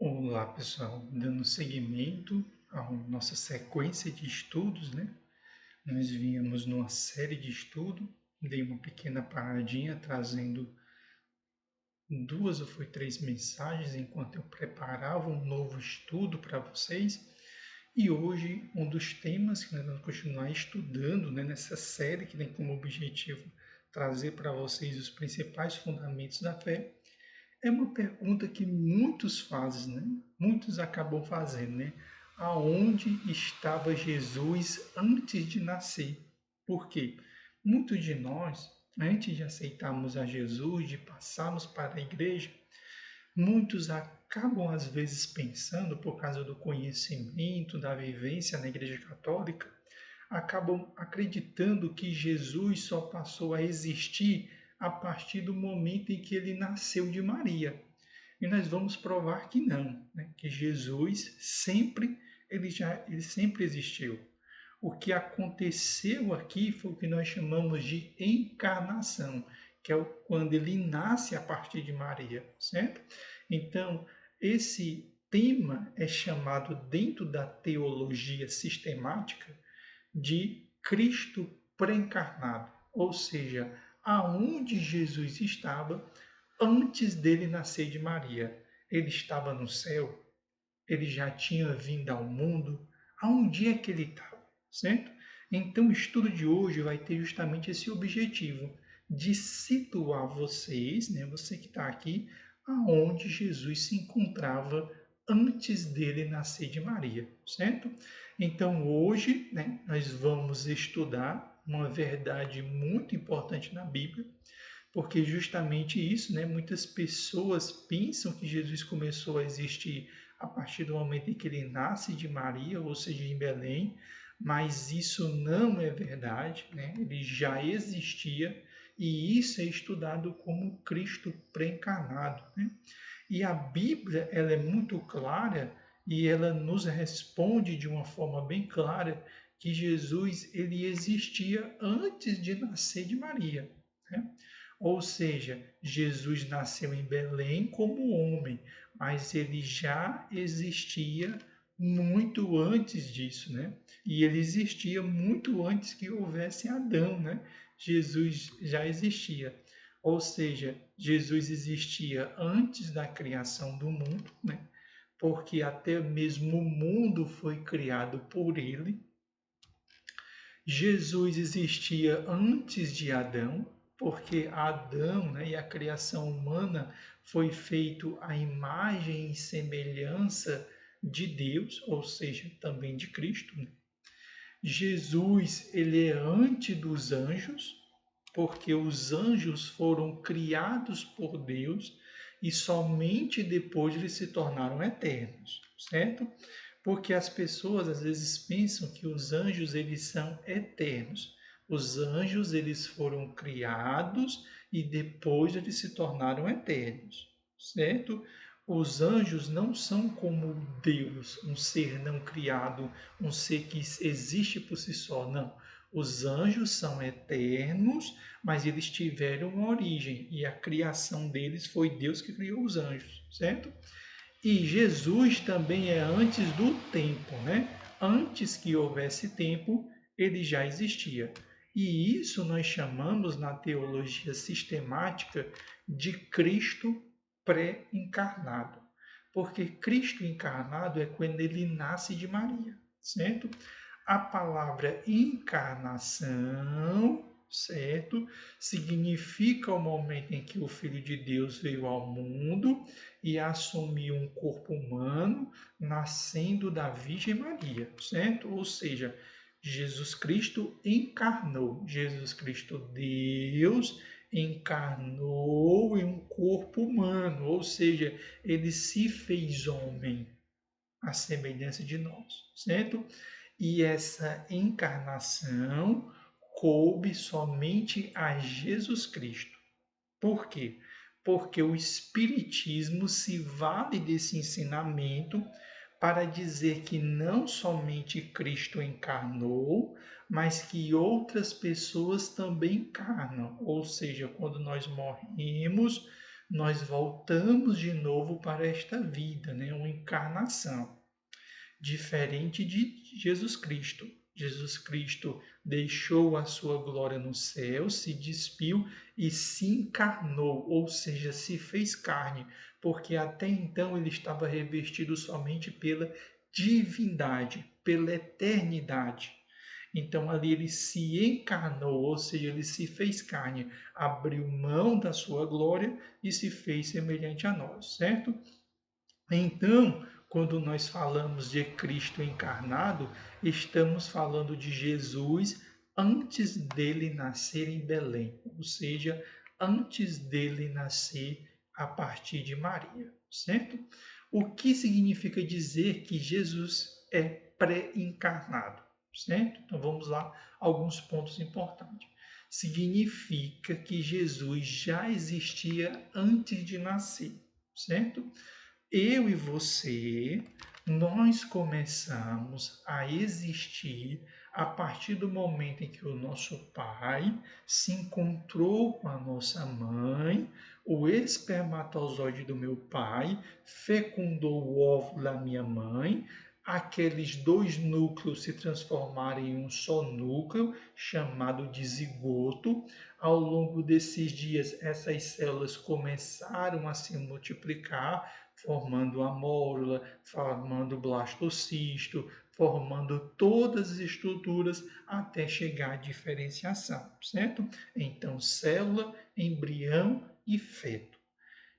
Olá, pessoal. Dando seguimento à nossa sequência de estudos, né? Nós vínhamos numa série de estudo, dei uma pequena paradinha trazendo duas ou foi três mensagens enquanto eu preparava um novo estudo para vocês. E hoje, um dos temas que nós vamos continuar estudando, né, nessa série que tem como objetivo trazer para vocês os principais fundamentos da fé, é uma pergunta que muitos fazem, né? Muitos acabam fazendo, né? Aonde estava Jesus antes de nascer? Por quê? Muitos de nós, antes de aceitarmos a Jesus, de passarmos para a igreja, muitos acabam às vezes pensando, por causa do conhecimento, da vivência na igreja católica, acabam acreditando que Jesus só passou a existir a partir do momento em que ele nasceu de Maria. E nós vamos provar que não, né? Que Jesus sempre ele sempre existiu. O que aconteceu aqui foi o que nós chamamos de encarnação, que é quando ele nasce a partir de Maria, certo? Então, esse tema é chamado dentro da teologia sistemática de Cristo pré-encarnado, ou seja, aonde Jesus estava antes dele nascer de Maria. Ele estava no céu, ele já tinha vindo ao mundo, aonde é que ele estava, certo? Então, o estudo de hoje vai ter justamente esse objetivo de situar vocês, né, você que está aqui, aonde Jesus se encontrava antes dele nascer de Maria, certo? Então, hoje, né, nós vamos estudar uma verdade muito importante na Bíblia, porque justamente isso, né, muitas pessoas pensam que Jesus começou a existir a partir do momento em que ele nasce de Maria, ou seja, em Belém, mas isso não é verdade, né? Ele já existia e isso é estudado como Cristo pré-encarnado, né? E a Bíblia, ela é muito clara e ela nos responde de uma forma bem clara que Jesus ele existia antes de nascer de Maria, né? Ou seja, Jesus nasceu em Belém como homem, mas ele já existia muito antes disso, né? E ele existia muito antes que houvesse Adão, né? Jesus já existia. Ou seja, Jesus existia antes da criação do mundo, né? Porque até mesmo o mundo foi criado por ele. Jesus existia antes de Adão, porque Adão, né, e a criação humana foi feito à imagem e semelhança de Deus, ou seja, também de Cristo, né? Jesus, ele é antes dos anjos, porque os anjos foram criados por Deus e somente depois eles se tornaram eternos, certo? Porque as pessoas às vezes pensam que os anjos eles são eternos. Os anjos eles foram criados e depois eles se tornaram eternos, certo? Os anjos não são como Deus, um ser não criado, um ser que existe por si só, não. Os anjos são eternos, mas eles tiveram uma origem e a criação deles foi Deus que criou os anjos, certo? E Jesus também é antes do tempo, né? Antes que houvesse tempo, ele já existia. E isso nós chamamos na teologia sistemática de Cristo pré-encarnado. Porque Cristo encarnado é quando ele nasce de Maria, certo? A palavra encarnação, certo? Significa o momento em que o Filho de Deus veio ao mundo e assumiu um corpo humano, nascendo da Virgem Maria, certo? Ou seja, Jesus Cristo encarnou. Jesus Cristo, Deus, encarnou em um corpo humano, ou seja, ele se fez homem, à semelhança de nós, certo? E essa encarnação coube somente a Jesus Cristo. Por quê? Porque o Espiritismo se vale desse ensinamento para dizer que não somente Cristo encarnou, mas que outras pessoas também encarnam. Ou seja, quando nós morremos, nós voltamos de novo para esta vida, né? Uma encarnação, diferente de Jesus Cristo. Jesus Cristo deixou a sua glória no céu, se despiu e se encarnou, ou seja, se fez carne, porque até então ele estava revestido somente pela divindade, pela eternidade. Então ali ele se encarnou, ou seja, ele se fez carne, abriu mão da sua glória e se fez semelhante a nós, certo? Então, quando nós falamos de Cristo encarnado, estamos falando de Jesus antes dele nascer em Belém, ou seja, antes dele nascer a partir de Maria, certo? O que significa dizer que Jesus é pré-encarnado, certo? Então vamos lá, alguns pontos importantes. Significa que Jesus já existia antes de nascer, certo? Eu e você, nós começamos a existir a partir do momento em que o nosso pai se encontrou com a nossa mãe, o espermatozoide do meu pai fecundou o óvulo da minha mãe, aqueles dois núcleos se transformaram em um só núcleo, chamado de zigoto. Ao longo desses dias, essas células começaram a se multiplicar, formando a mórula, formando o blastocisto, formando todas as estruturas até chegar à diferenciação, certo? Então, célula, embrião e feto.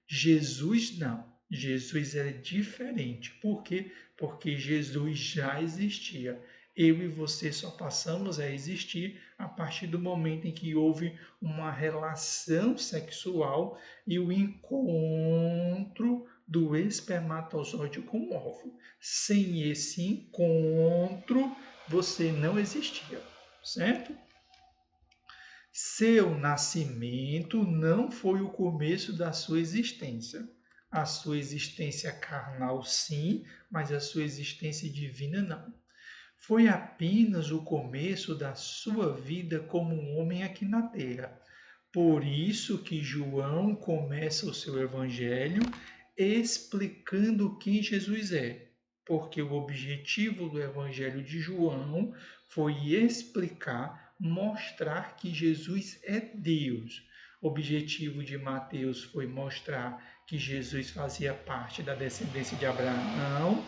Jesus não. Jesus era diferente. Por quê? Porque Jesus já existia. Eu e você só passamos a existir a partir do momento em que houve uma relação sexual e o encontro do espermatozoide com o óvulo. Sem esse encontro, você não existia, certo? Seu nascimento não foi o começo da sua existência. A sua existência carnal, sim, mas a sua existência divina, não. Foi apenas o começo da sua vida como um homem aqui na terra. Por isso que João começa o seu evangelho explicando quem Jesus é. Porque o objetivo do evangelho de João foi explicar, mostrar que Jesus é Deus. O objetivo de Mateus foi mostrar que Jesus fazia parte da descendência de Abraão.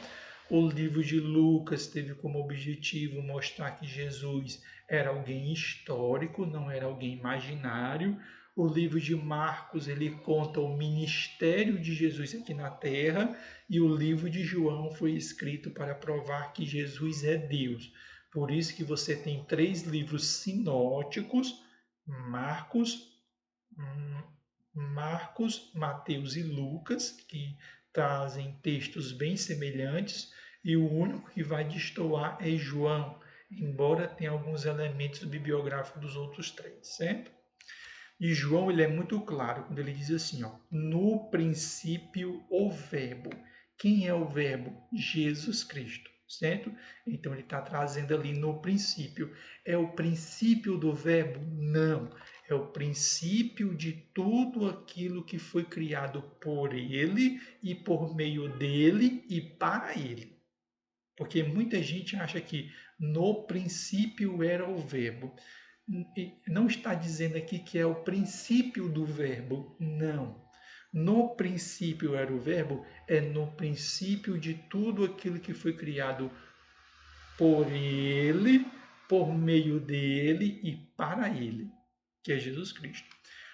O livro de Lucas teve como objetivo mostrar que Jesus era alguém histórico, não era alguém imaginário. O livro de Marcos, ele conta o ministério de Jesus aqui na terra, e o livro de João foi escrito para provar que Jesus é Deus. Por isso que você tem 3 livros sinóticos: Marcos, Mateus e Lucas, que trazem textos bem semelhantes, e o único que vai destoar é João, embora tenha alguns elementos bibliográficos dos outros 3, certo? E João, ele é muito claro quando ele diz assim, ó, no princípio o verbo. Quem é o verbo? Jesus Cristo, certo? Então ele está trazendo ali no princípio. É o princípio do verbo? Não. É o princípio de tudo aquilo que foi criado por ele e por meio dele e para ele. Porque muita gente acha que no princípio era o verbo. Não está dizendo aqui que é o princípio do verbo, não. No princípio era o verbo, é no princípio de tudo aquilo que foi criado por ele, por meio dele e para ele, que é Jesus Cristo.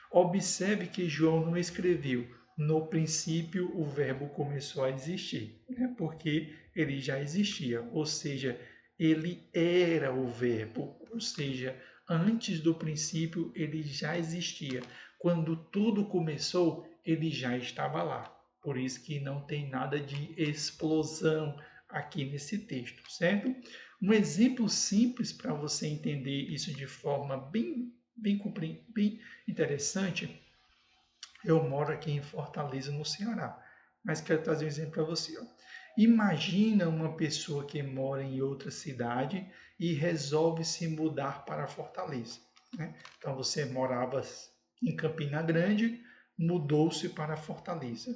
Observe que João não escreveu no princípio o verbo começou a existir, né? Porque ele já existia, ou seja, ele era o verbo, ou seja, antes do princípio ele já existia. Quando tudo começou, ele já estava lá. Por isso que não tem nada de explosão aqui nesse texto, certo? Um exemplo simples para você entender isso de forma bem interessante. Eu moro aqui em Fortaleza, no Ceará, mas quero trazer um exemplo para você. Ó. Imagina uma pessoa que mora em outra cidade e resolve se mudar para Fortaleza. Né? Então você morava em Campina Grande, mudou-se para Fortaleza.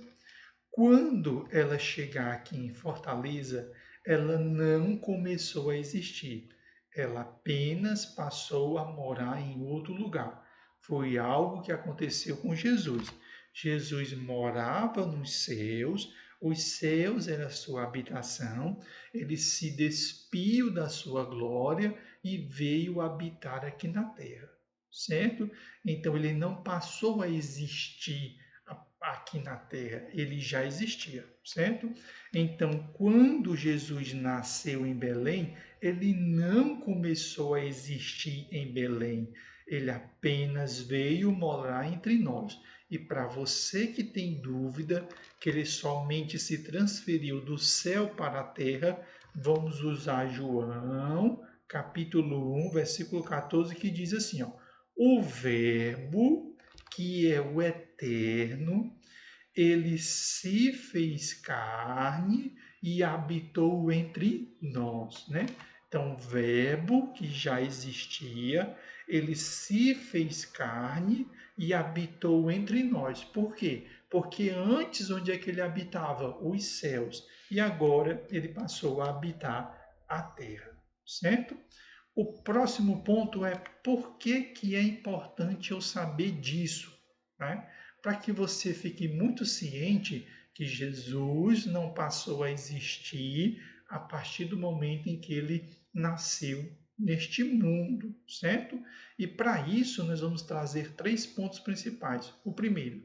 Quando ela chegar aqui em Fortaleza, ela não começou a existir. Ela apenas passou a morar em outro lugar. Foi algo que aconteceu com Jesus. Jesus morava nos céus, os céus era a sua habitação, ele se despiu da sua glória e veio habitar aqui na terra, certo? Então ele não passou a existir aqui na terra, ele já existia, certo? Então, quando Jesus nasceu em Belém, ele não começou a existir em Belém, ele apenas veio morar entre nós. E para você que tem dúvida que ele somente se transferiu do céu para a terra, vamos usar João, capítulo 1, versículo 14, que diz assim, ó: o Verbo, que é o eterno, ele se fez carne e habitou entre nós, né? Então, o Verbo que já existia, ele se fez carne e habitou entre nós. Por quê? Porque antes, onde é que ele habitava? Os céus. E agora ele passou a habitar a terra, certo? O próximo ponto é por que, que é importante eu saber disso, né? Para que você fique muito ciente que Jesus não passou a existir a partir do momento em que ele nasceu neste mundo, certo? E para isso nós vamos trazer 3 pontos principais. O primeiro,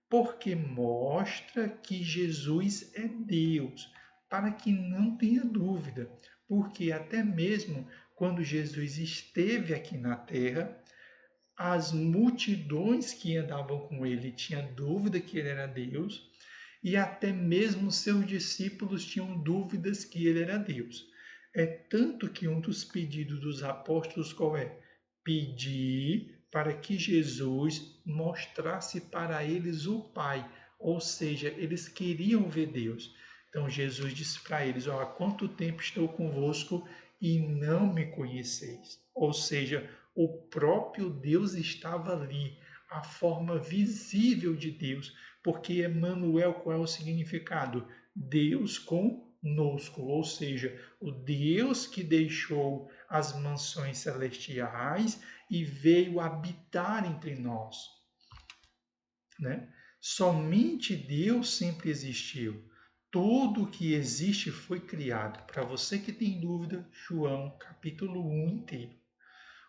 porque mostra que Jesus é Deus, para que não tenha dúvida, porque até mesmo quando Jesus esteve aqui na terra, as multidões que andavam com ele tinham dúvida que ele era Deus, e até mesmo seus discípulos tinham dúvidas que ele era Deus. É tanto que um dos pedidos dos apóstolos qual é? Pedir para que Jesus mostrasse para eles o Pai, ou seja, eles queriam ver Deus. Então Jesus disse para eles: ó, há quanto tempo estou convosco e não me conheceis? Ou seja, o próprio Deus estava ali, a forma visível de Deus, porque Emmanuel, qual é o significado? Deus conosco, ou seja, o Deus que deixou as mansões celestiais e veio habitar entre nós, né? Somente Deus sempre existiu. Tudo o que existe foi criado. Para você que tem dúvida, João, capítulo 1 inteiro.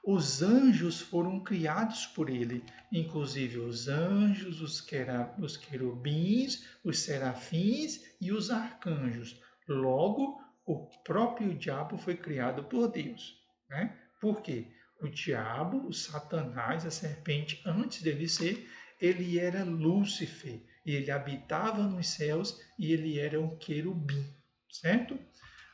Os anjos foram criados por ele, inclusive os anjos, os querubins, os serafins e os arcanjos. Logo, o próprio diabo foi criado por Deus, né? Por quê? O diabo, o Satanás, a serpente, antes dele ser, ele era Lúcifer, e ele habitava nos céus e ele era um querubim, certo?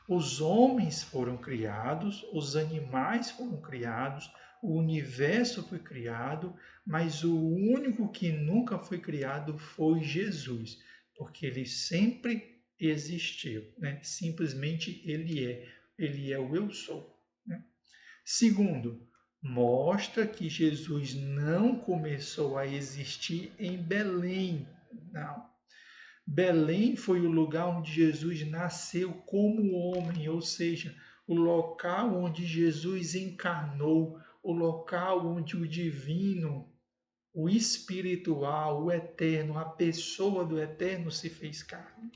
Os homens foram criados, os animais foram criados, o universo foi criado, mas o único que nunca foi criado foi Jesus, porque ele sempre existiu, né? Simplesmente ele é o eu sou, né? Segundo, mostra que Jesus não começou a existir em Belém, não. Belém foi o lugar onde Jesus nasceu como homem, ou seja, o local onde Jesus encarnou, o local onde o divino, o espiritual, o eterno, a pessoa do eterno se fez carne.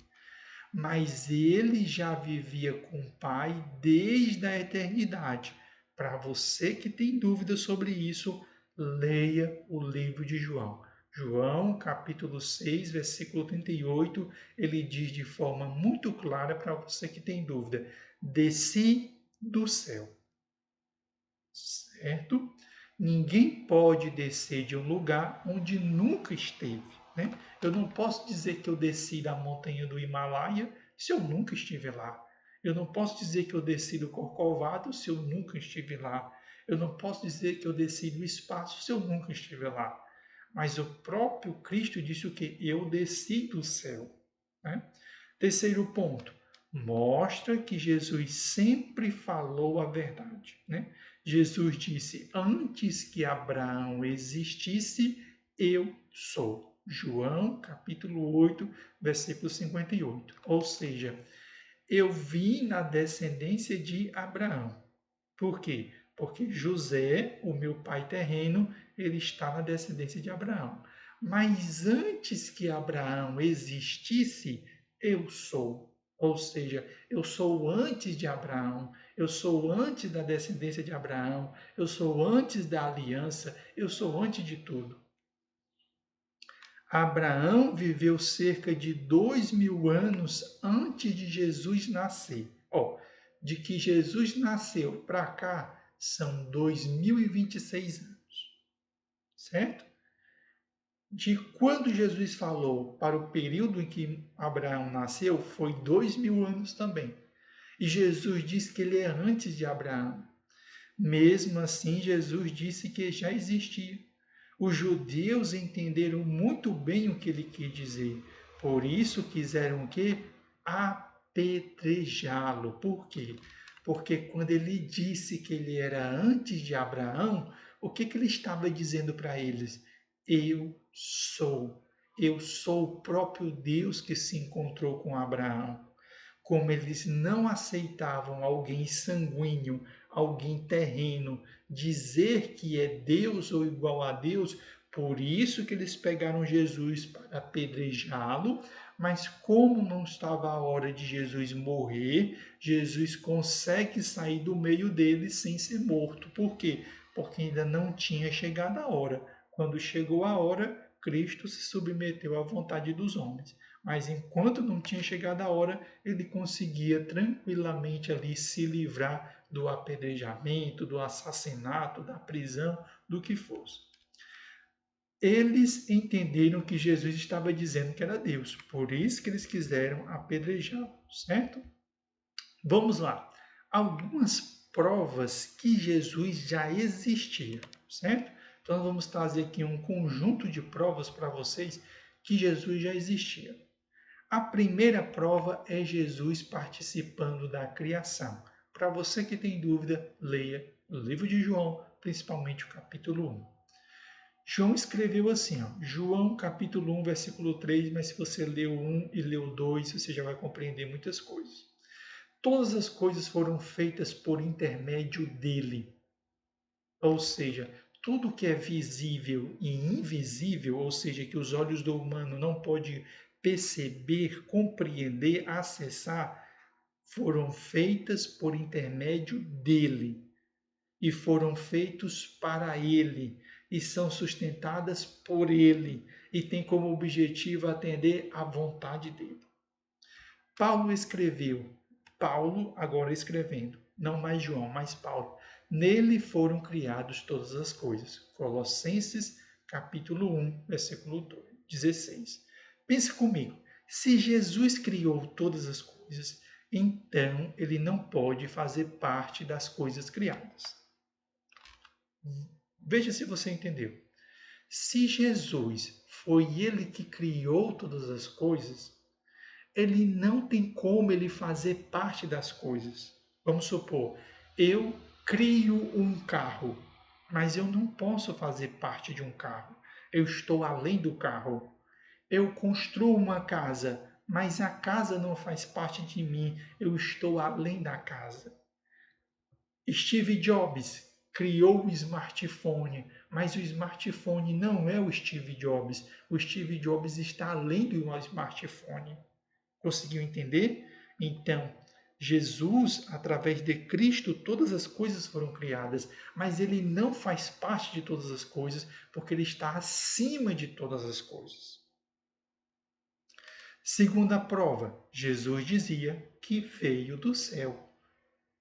Mas ele já vivia com o Pai desde a eternidade. Para você que tem dúvidas sobre isso, leia o livro de João. João, capítulo 6, versículo 38, ele diz de forma muito clara para você que tem dúvida: desci do céu, certo? Ninguém pode descer de um lugar onde nunca esteve, né? Eu não posso dizer que eu desci da montanha do Himalaia se eu nunca estive lá. Eu não posso dizer que eu desci do Corcovado se eu nunca estive lá. Eu não posso dizer que eu desci do espaço se eu nunca estive lá. Mas o próprio Cristo disse o que? Eu desci do céu, né? Terceiro ponto, mostra que Jesus sempre falou a verdade, né? Jesus disse: antes que Abraão existisse, eu sou. João, capítulo 8, versículo 58. Ou seja, eu vim na descendência de Abraão. Por quê? Porque José, o meu pai terreno, ele está na descendência de Abraão. Mas antes que Abraão existisse, eu sou. Ou seja, eu sou antes de Abraão, eu sou antes da descendência de Abraão, eu sou antes da aliança, eu sou antes de tudo. Abraão viveu cerca de 2.000 anos antes de Jesus nascer. De que Jesus nasceu para cá são 2.026 anos, certo? De quando Jesus falou para o período em que Abraão nasceu, foi 2.000 anos também. E Jesus disse que ele é antes de Abraão. Mesmo assim, Jesus disse que já existia. Os judeus entenderam muito bem o que ele quis dizer. Por isso quiseram o quê? Apedrejá-lo. Por quê? Porque quando ele disse que ele era antes de Abraão, o que ele estava dizendo para eles? Eu sou. Eu sou o próprio Deus que se encontrou com Abraão. Como eles não aceitavam alguém sanguíneo, alguém terreno, dizer que é Deus ou igual a Deus, por isso que eles pegaram Jesus para apedrejá-lo, mas como não estava a hora de Jesus morrer, Jesus consegue sair do meio deles sem ser morto. Por quê? Porque ainda não tinha chegado a hora. Quando chegou a hora, Cristo se submeteu à vontade dos homens. Mas enquanto não tinha chegado a hora, ele conseguia tranquilamente ali se livrar do apedrejamento, do assassinato, da prisão, do que fosse. Eles entenderam que Jesus estava dizendo que era Deus, por isso que eles quiseram apedrejá-lo, certo? Vamos lá. Algumas provas que Jesus já existia, certo? Então vamos trazer aqui um conjunto de provas para vocês que Jesus já existia. A primeira prova é Jesus participando da criação. Para você que tem dúvida, leia o livro de João, principalmente o capítulo 1. João escreveu assim, João capítulo 1, versículo 3, mas se você leu 1 e leu 2, você já vai compreender muitas coisas. Todas as coisas foram feitas por intermédio dele. Ou seja, tudo que é visível e invisível, ou seja, que os olhos do humano não podem perceber, compreender, acessar, foram feitas por intermédio dele e foram feitos para ele e são sustentadas por ele e tem como objetivo atender à vontade dele. Paulo escreveu, Paulo agora escrevendo, não mais João, mas Paulo. Nele foram criadas todas as coisas. Colossenses capítulo 1, versículo 16. Pense comigo, se Jesus criou todas as coisas, então ele não pode fazer parte das coisas criadas. Veja se você entendeu. Se Jesus foi ele que criou todas as coisas, ele não tem como ele fazer parte das coisas. Vamos supor, eu crio um carro, mas eu não posso fazer parte de um carro. Eu estou além do carro. Eu construo uma casa, mas a casa não faz parte de mim. Eu estou além da casa. Steve Jobs criou o smartphone, mas o smartphone não é o Steve Jobs. O Steve Jobs está além do smartphone. Conseguiu entender? Então, Jesus, através de Cristo, todas as coisas foram criadas, mas ele não faz parte de todas as coisas, porque ele está acima de todas as coisas. Segunda prova, Jesus dizia que veio do céu,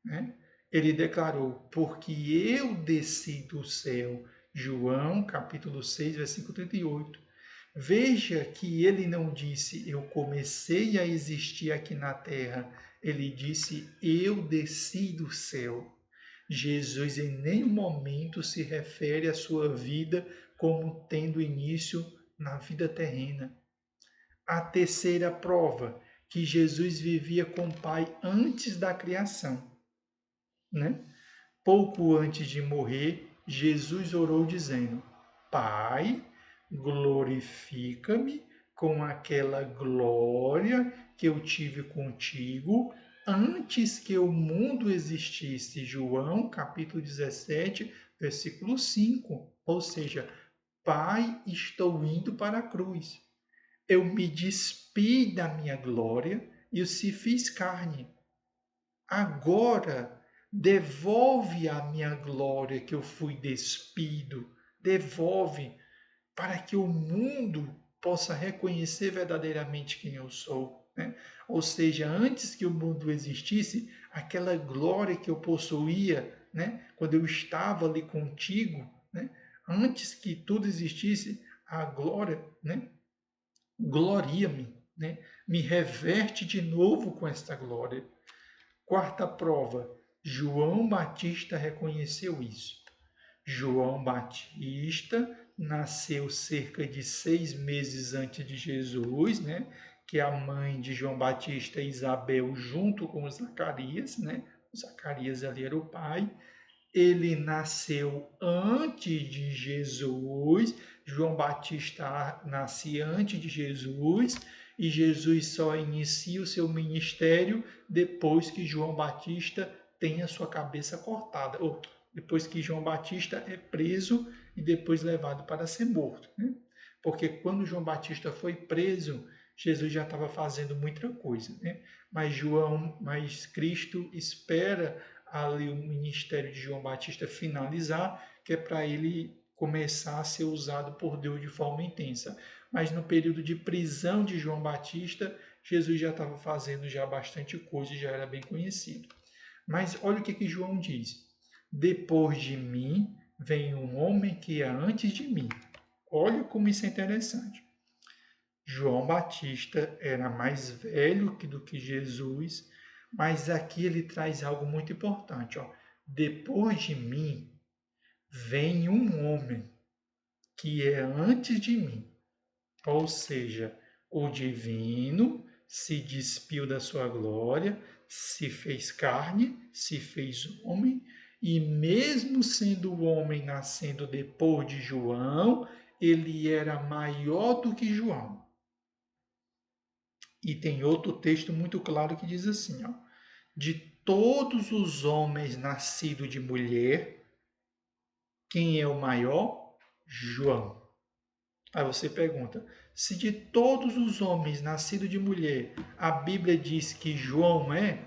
né? Ele declarou, porque eu desci do céu. João, capítulo 6, versículo 38. Veja que ele não disse, eu comecei a existir aqui na terra. Ele disse, eu desci do céu. Jesus em nenhum momento se refere à sua vida como tendo início na vida terrena. A terceira prova, que Jesus vivia com o Pai antes da criação, né? Pouco antes de morrer, Jesus orou dizendo, Pai, glorifica-me com aquela glória que eu tive contigo antes que o mundo existisse. João, capítulo 17, versículo 5. Ou seja, Pai, estou indo para a cruz. Eu me despi da minha glória e se fiz carne. Agora, devolve a minha glória que eu fui despido. Devolve para que o mundo possa reconhecer verdadeiramente quem eu sou. Né? Ou seja, antes que o mundo existisse, aquela glória que eu possuía, né? Quando eu estava ali contigo, né? Antes que tudo existisse, a glória, né? Gloria-me, né? Me reverte de novo com esta glória. Quarta prova, João Batista reconheceu isso. João Batista nasceu cerca de 6 meses antes de Jesus, né? Que a mãe de João Batista, Isabel, junto com Zacarias, né? Zacarias ali era o pai. Ele nasceu antes de Jesus. João Batista nasce antes de Jesus e Jesus só inicia o seu ministério depois que João Batista tem a sua cabeça cortada, ou depois que João Batista é preso e depois levado para ser morto. Né? Porque quando João Batista foi preso, Jesus já estava fazendo muita coisa, né? Mas Cristo espera ali o ministério de João Batista finalizar, que é para ele começar a ser usado por Deus de forma intensa. Mas no período de prisão de João Batista, Jesus já estava fazendo já bastante coisa e já era bem conhecido. Mas olha o que João diz. Depois de mim vem um homem que é antes de mim. Olha como isso é interessante. João Batista era mais velho do que Jesus, mas aqui ele traz algo muito importante. Ó. Depois de mim vem um homem que é antes de mim, ou seja, o divino se despiu da sua glória, se fez carne, se fez homem, e mesmo sendo homem nascendo depois de João, ele era maior do que João. E tem outro texto muito claro que diz assim, ó, de todos os homens nascidos de mulher, quem é o maior? João. Aí você pergunta, se de todos os homens nascidos de mulher, a Bíblia diz que João é,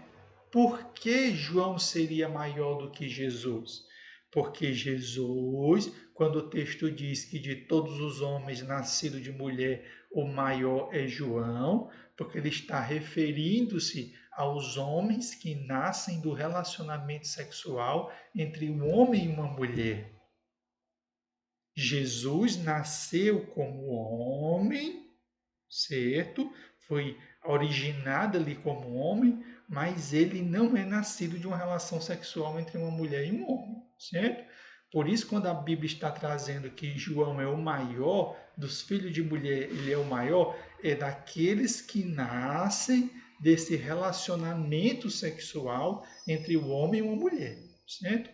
por que João seria maior do que Jesus? Porque Jesus, quando o texto diz que de todos os homens nascidos de mulher, o maior é João, porque ele está referindo-se aos homens que nascem do relacionamento sexual entre um homem e uma mulher. Jesus nasceu como homem, certo? Foi originado ali como homem, mas ele não é nascido de uma relação sexual entre uma mulher e um homem, certo? Por isso, quando a Bíblia está trazendo que João é o maior dos filhos de mulher, ele é o maior, é daqueles que nascem desse relacionamento sexual entre o homem e uma mulher, certo?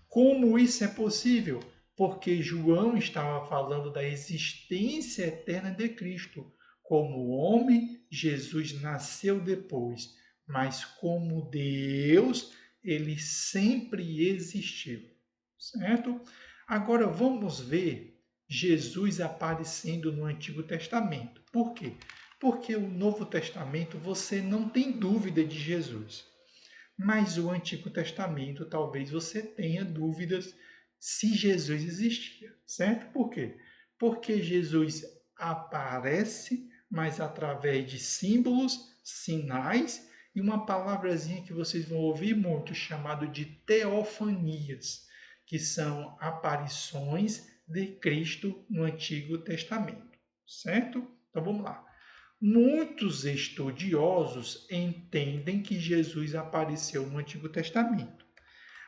Como isso é possível? Porque João estava falando da existência eterna de Cristo. Como homem, Jesus nasceu depois, mas como Deus, ele sempre existiu. Certo? Agora vamos ver Jesus aparecendo no Antigo Testamento. Por quê? Porque o Novo Testamento você não tem dúvida de Jesus. Mas o Antigo Testamento, talvez você tenha dúvidas se Jesus existia, certo? Por quê? Porque Jesus aparece, mas através de símbolos, sinais e uma palavrazinha que vocês vão ouvir muito, chamado de teofanias, que são aparições de Cristo no Antigo Testamento, certo? Então vamos lá. Muitos estudiosos entendem que Jesus apareceu no Antigo Testamento,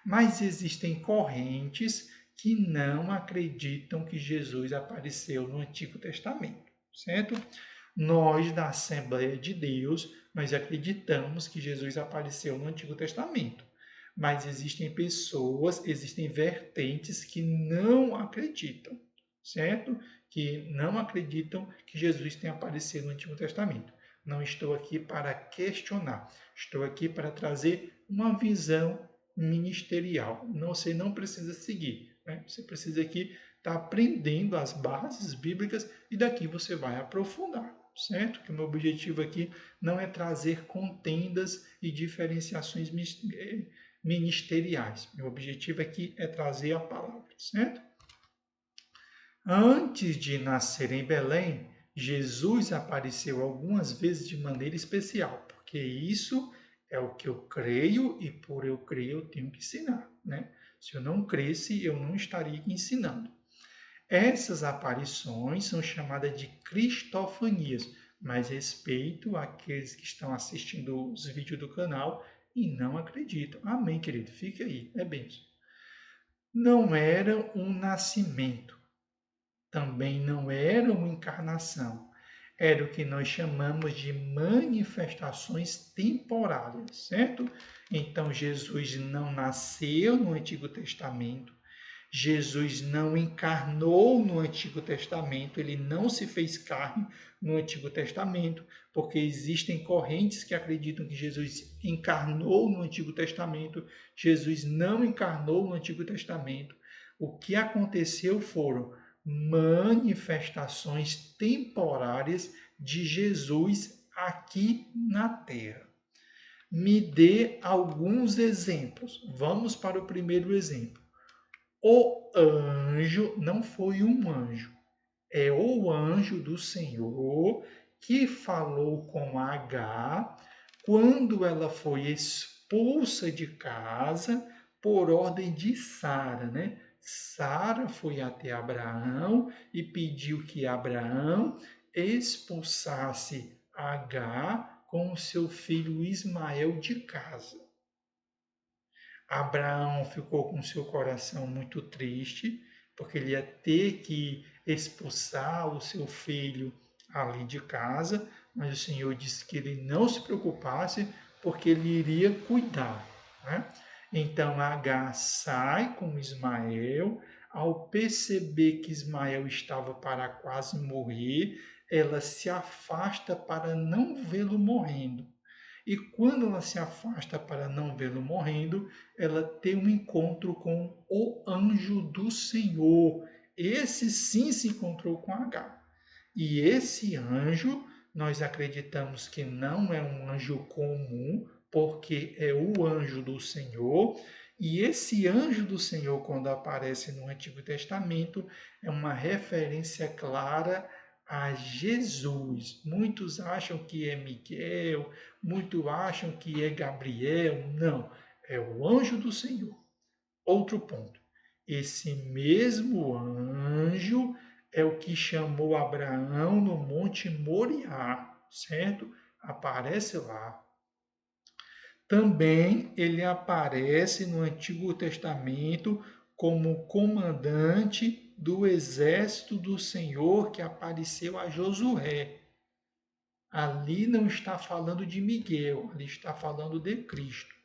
mas existem correntes que não acreditam que Jesus apareceu no Antigo Testamento, certo? Nós, da Assembleia de Deus, nós acreditamos que Jesus apareceu no Antigo Testamento, mas existem pessoas, existem vertentes que não acreditam, certo? que não acreditam que Jesus tenha aparecido no Antigo Testamento. Não estou aqui para questionar, estou aqui para trazer uma visão ministerial. Você não precisa seguir, né? Você precisa aqui estar aprendendo as bases bíblicas e daqui você vai aprofundar, certo? Que o meu objetivo aqui não é trazer contendas e diferenciações ministeriais. Meu objetivo aqui é trazer a palavra, certo? Antes de nascer em Belém, Jesus apareceu algumas vezes de maneira especial, porque isso é o que eu creio e por eu crer eu tenho que ensinar, né? Se eu não cresce, eu não estaria ensinando. Essas aparições são chamadas de cristofanias, mas respeito àqueles que estão assistindo os vídeos do canal e não acreditam. Amém, querido? Fica aí, é bênção. Não era um nascimento, também não era uma encarnação. Era o que nós chamamos de manifestações temporárias, certo? Então, Jesus não nasceu no Antigo Testamento, Jesus não encarnou no Antigo Testamento, ele não se fez carne no Antigo Testamento, porque existem correntes que acreditam que Jesus encarnou no Antigo Testamento, Jesus não encarnou no Antigo Testamento. O que aconteceu foram manifestações temporárias de Jesus aqui na Terra. Me dê alguns exemplos. Vamos para o primeiro exemplo. O anjo não foi um anjo, é o anjo do Senhor que falou com Agar quando ela foi expulsa de casa por ordem de Sara, né? Sara foi até Abraão e pediu que Abraão expulsasse Agar com o seu filho Ismael de casa. Abraão ficou com seu coração muito triste, porque ele ia ter que expulsar o seu filho ali de casa, mas o Senhor disse que ele não se preocupasse, porque ele iria cuidar, né? Então Agar sai com Ismael. Ao perceber que Ismael estava para quase morrer, ela se afasta para não vê-lo morrendo. E quando ela se afasta para não vê-lo morrendo, ela tem um encontro com o anjo do Senhor. Esse sim se encontrou com Agar. E esse anjo, nós acreditamos que não é um anjo comum, porque é o anjo do Senhor. E esse anjo do Senhor, quando aparece no Antigo Testamento, é uma referência clara a Jesus. Muitos acham que é Miguel, muitos acham que é Gabriel. Não, é o anjo do Senhor. Outro ponto. Esse mesmo anjo é o que chamou Abraão no Monte Moriá, certo? Aparece lá. Também ele aparece no Antigo Testamento como comandante do exército do Senhor que apareceu a Josué. Ali não está falando de Miguel, ali está falando de Cristo.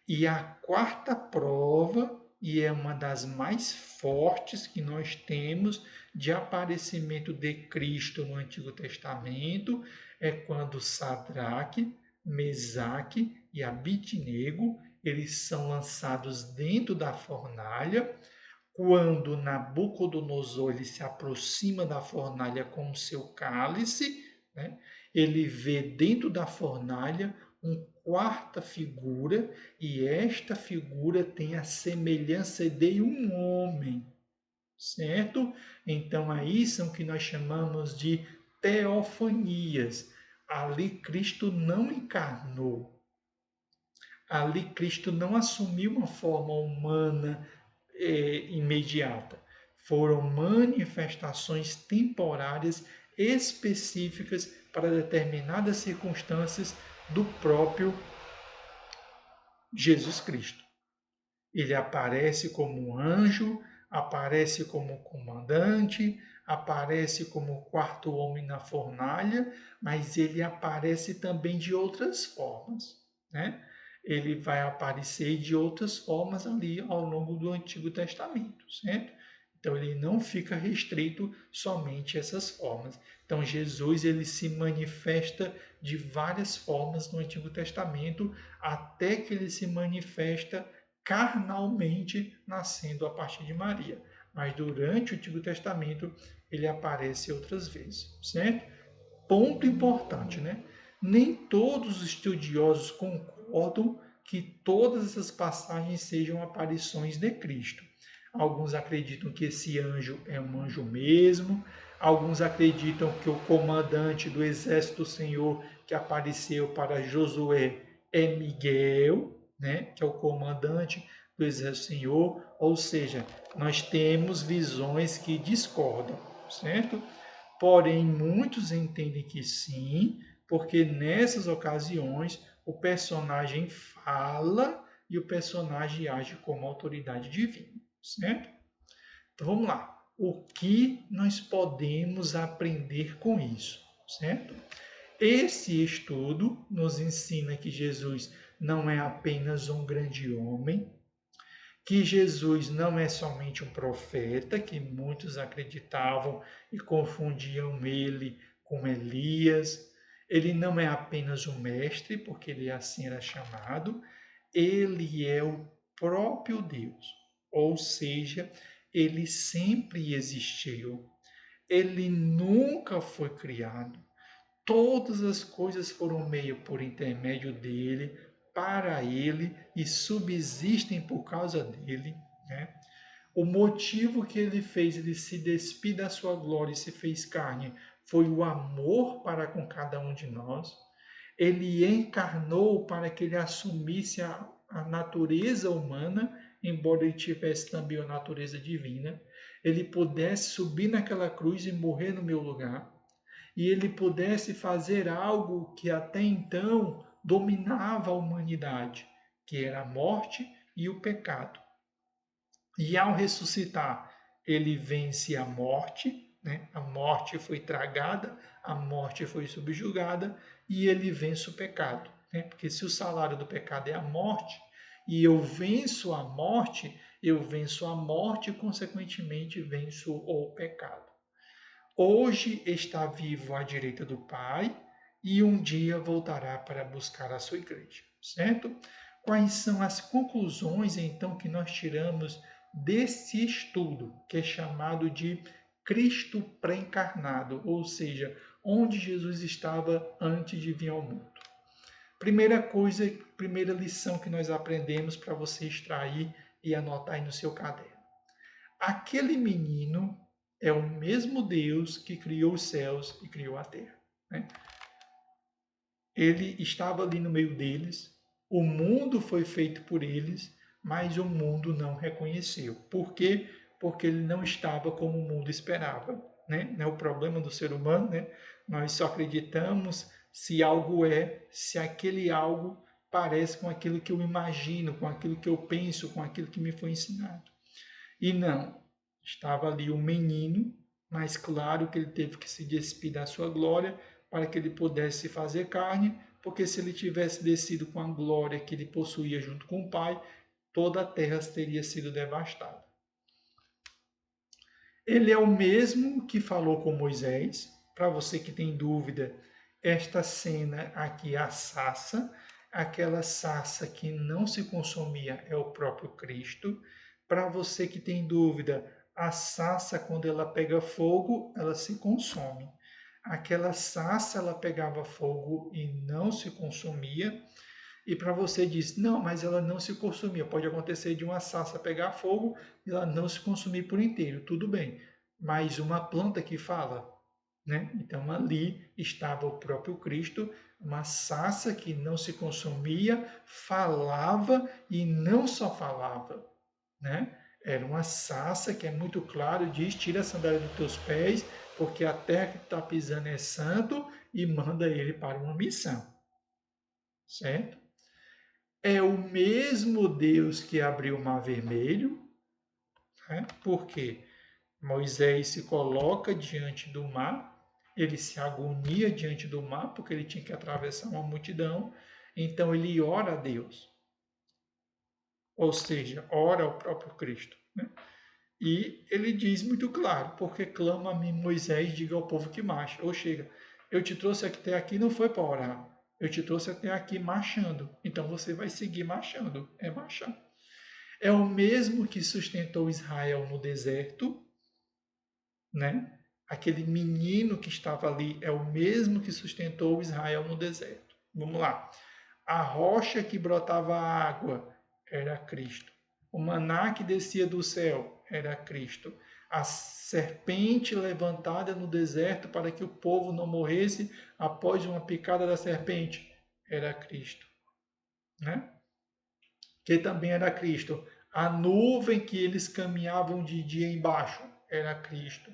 E a quarta prova, e é uma das mais fortes que nós temos de aparecimento de Cristo no Antigo Testamento, é quando Sadraque, Mesaque e Abidnego, eles são lançados dentro da fornalha. Quando Nabucodonosor ele se aproxima da fornalha com o seu cálice, né, ele vê dentro da fornalha uma quarta figura, e esta figura tem a semelhança de um homem, certo? Então aí são que nós chamamos de teofanias. Ali Cristo não encarnou. Ali Cristo não assumiu uma forma humana imediata. Foram manifestações temporárias específicas para determinadas circunstâncias do próprio Jesus Cristo. Ele aparece como um anjo, aparece como comandante, aparece como quarto homem na fornalha, mas ele aparece também de outras formas, né? Ele vai aparecer de outras formas ali ao longo do Antigo Testamento, certo? Então ele não fica restrito somente a essas formas. Então Jesus ele se manifesta de várias formas no Antigo Testamento até que ele se manifesta carnalmente nascendo a partir de Maria. Mas durante o Antigo Testamento ele aparece outras vezes, certo? Ponto importante, né? Nem todos os estudiosos concordam que todas essas passagens sejam aparições de Cristo. Alguns acreditam que esse anjo é um anjo mesmo, alguns acreditam que o comandante do exército do Senhor que apareceu para Josué é Miguel, né? Que é o comandante do exército do Senhor, ou seja, nós temos visões que discordam, certo? Porém, muitos entendem que sim, porque nessas ocasiões o personagem fala e o personagem age como autoridade divina, certo? Então vamos lá. O que nós podemos aprender com isso, certo? Esse estudo nos ensina que Jesus não é apenas um grande homem, que Jesus não é somente um profeta, que muitos acreditavam e confundiam ele com Elias. Ele não é apenas um mestre, porque ele assim era chamado, ele é o próprio Deus. Ou seja, ele sempre existiu. Ele nunca foi criado. Todas as coisas foram meio por intermédio dele, para ele e subsistem por causa dele. Né? O motivo que ele fez ele se despir da sua glória e se fez carne foi o amor para com cada um de nós. Ele encarnou para que ele assumisse a natureza humana, embora ele tivesse também a natureza divina. Ele pudesse subir naquela cruz e morrer no meu lugar e ele pudesse fazer algo que até então dominava a humanidade, que era a morte e o pecado. E ao ressuscitar, ele vence a morte, né? A morte foi tragada, a morte foi subjugada e ele vence o pecado. Né? Porque se o salário do pecado é a morte, e eu venço a morte e, consequentemente, venço o pecado. Hoje está vivo à direita do Pai e um dia voltará para buscar a sua igreja, certo? Quais são as conclusões então que nós tiramos desse estudo, que é chamado de Cristo pré-encarnado, ou seja, onde Jesus estava antes de vir ao mundo? Primeira coisa, primeira lição que nós aprendemos para você extrair e anotar aí no seu caderno. Aquele menino é o mesmo Deus que criou os céus e criou a terra. Né? Ele estava ali no meio deles, o mundo foi feito por eles, mas o mundo não reconheceu. Por quê? Porque ele não estava como o mundo esperava. Né? Não é o problema do ser humano, né? Nós só acreditamos se algo é, se aquele algo parece com aquilo que eu imagino, com aquilo que eu penso, com aquilo que me foi ensinado. E não, estava ali o menino, mas claro que ele teve que se despir da sua glória para que ele pudesse fazer carne, porque se ele tivesse descido com a glória que ele possuía junto com o Pai, toda a terra teria sido devastada. Ele é o mesmo que falou com Moisés. Para você que tem dúvida, esta cena aqui, a sarça, aquela sarça que não se consumia é o próprio Cristo. Para você que tem dúvida, a sarça, quando ela pega fogo, ela se consome. Aquela sarça, ela pegava fogo e não se consumia. E para você diz, não, mas ela não se consumia. Pode acontecer de uma sarça pegar fogo e ela não se consumir por inteiro. Tudo bem. Mas uma planta que fala, né? Então ali estava o próprio Cristo, uma sarça que não se consumia, falava e não só falava, né? Era uma sarça que é muito claro, diz, tira a sandália dos teus pés, porque a terra que tu está pisando é santo, e manda ele para uma missão, certo? É o mesmo Deus que abriu o Mar Vermelho, né? Porque Moisés se coloca diante do mar, ele se agonia diante do mar, porque ele tinha que atravessar uma multidão, então ele ora a Deus, ou seja, ora ao próprio Cristo. Né? E ele diz muito claro, porque clama a mim Moisés, diga ao povo que marche. Ou chega, eu te trouxe até aqui não foi para orar, eu te trouxe até aqui marchando, então você vai seguir marchando, é marchar. É o mesmo que sustentou Israel no deserto, né? Aquele menino que estava ali é o mesmo que sustentou Israel no deserto. Vamos lá. A rocha que brotava água era Cristo. O maná que descia do céu era Cristo. A serpente levantada no deserto para que o povo não morresse após uma picada da serpente era Cristo, né? Que também era Cristo. A nuvem que eles caminhavam de dia embaixo era Cristo.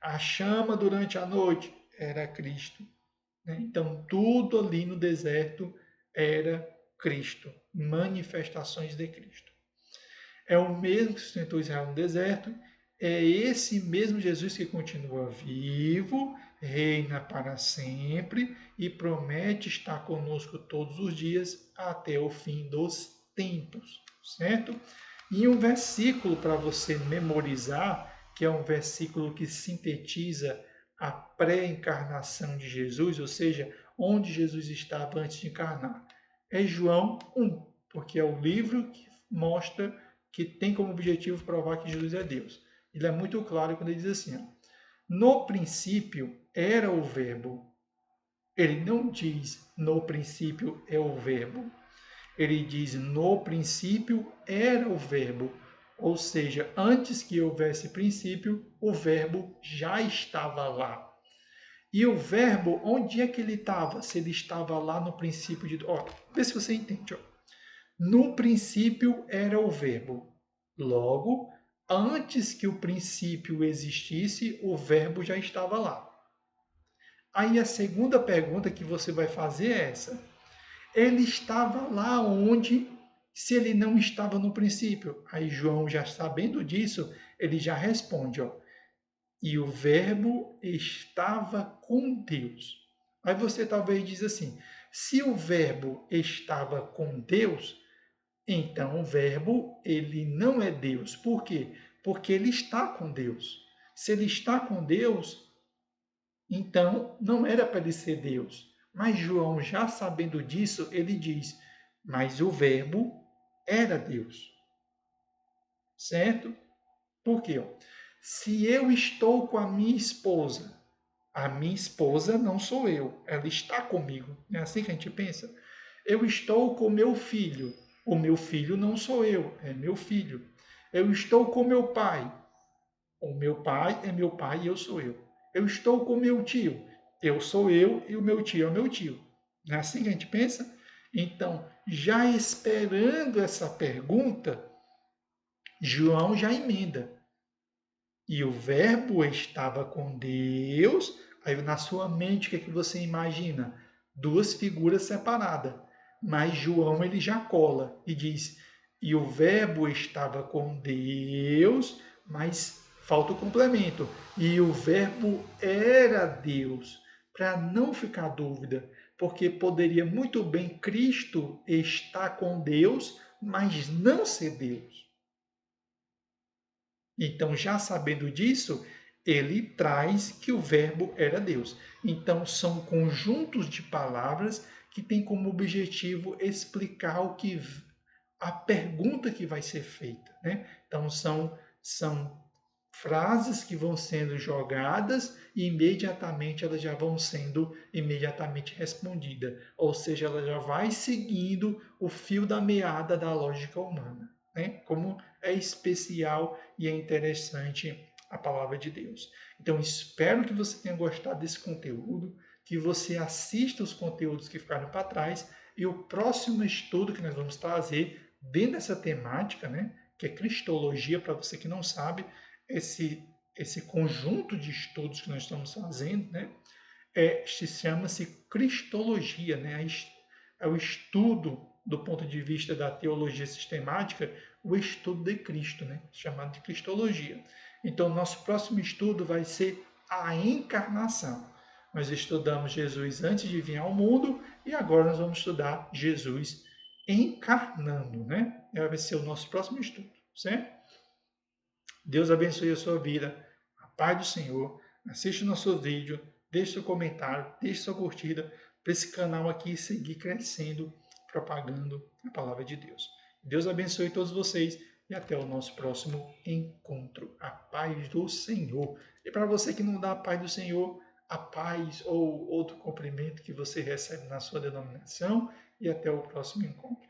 A chama durante a noite era Cristo, né? Então, tudo ali no deserto era Cristo, manifestações de Cristo. É o mesmo que sustentou Israel no deserto, é esse mesmo Jesus que continua vivo, reina para sempre e promete estar conosco todos os dias até o fim dos tempos, certo? E um versículo para você memorizar, que é um versículo que sintetiza a pré-encarnação de Jesus, ou seja, onde Jesus estava antes de encarnar. É João 1, porque é o livro que mostra que tem como objetivo provar que Jesus é Deus. Ele é muito claro quando ele diz assim: ó, no princípio era o Verbo. Ele não diz no princípio é o Verbo. Ele diz no princípio era o Verbo. Ou seja, antes que houvesse princípio, o Verbo já estava lá. E o Verbo, onde é que ele estava? Se ele estava lá no princípio de. Ó, vê se você entende. Ó. No princípio era o Verbo. Logo, antes que o princípio existisse, o Verbo já estava lá. Aí a segunda pergunta que você vai fazer é essa: ele estava lá onde, se ele não estava no princípio? Aí João, já sabendo disso, ele já responde: ó, e o Verbo estava com Deus. Aí você talvez diz assim: se o Verbo estava com Deus, então o Verbo ele não é Deus. Por quê? Porque ele está com Deus. Se ele está com Deus, então não era para ele ser Deus. Mas João, já sabendo disso, ele diz: mas o Verbo era Deus. Certo? Por quê? Se eu estou com a minha esposa não sou eu, ela está comigo. É assim que a gente pensa? Eu estou com meu filho, o meu filho não sou eu, é meu filho. Eu estou com meu pai, o meu pai é meu pai e eu sou eu. Eu estou com meu tio, eu sou eu e o meu tio é o meu tio. Não é assim que a gente pensa? Então, já esperando essa pergunta, João já emenda. E o Verbo estava com Deus. Aí na sua mente, o que é que você imagina? Duas figuras separadas. Mas João ele já cola e diz: e o Verbo estava com Deus, mas falta o complemento. E o Verbo era Deus. Para não ficar dúvida, porque poderia muito bem Cristo estar com Deus, mas não ser Deus. Então, já sabendo disso, ele traz que o Verbo era Deus. Então, são conjuntos de palavras que têm como objetivo explicar o que a pergunta que vai ser feita, né? Então, são frases que vão sendo jogadas e imediatamente elas já vão sendo imediatamente respondidas. Ou seja, ela já vai seguindo o fio da meada da lógica humana, né? Como é especial e é interessante a palavra de Deus. Então, espero que você tenha gostado desse conteúdo, que você assista os conteúdos que ficaram para trás e o próximo estudo que nós vamos trazer dentro dessa temática, né? Que é Cristologia, para você que não sabe, esse conjunto de estudos que nós estamos fazendo, né, chama-se Cristologia, né, é o estudo do ponto de vista da teologia sistemática, o estudo de Cristo, né, chamado de Cristologia. Então, nosso próximo estudo vai ser a encarnação. Nós estudamos Jesus antes de vir ao mundo e agora nós vamos estudar Jesus encarnando, né? Vai ser o nosso próximo estudo, certo? Deus abençoe a sua vida. A paz do Senhor. Assiste o nosso vídeo, deixe seu comentário, deixe sua curtida para esse canal aqui seguir crescendo, propagando a palavra de Deus. Deus abençoe todos vocês e até o nosso próximo encontro. A paz do Senhor. E para você que não dá a paz do Senhor, a paz ou outro cumprimento que você recebe na sua denominação e até o próximo encontro.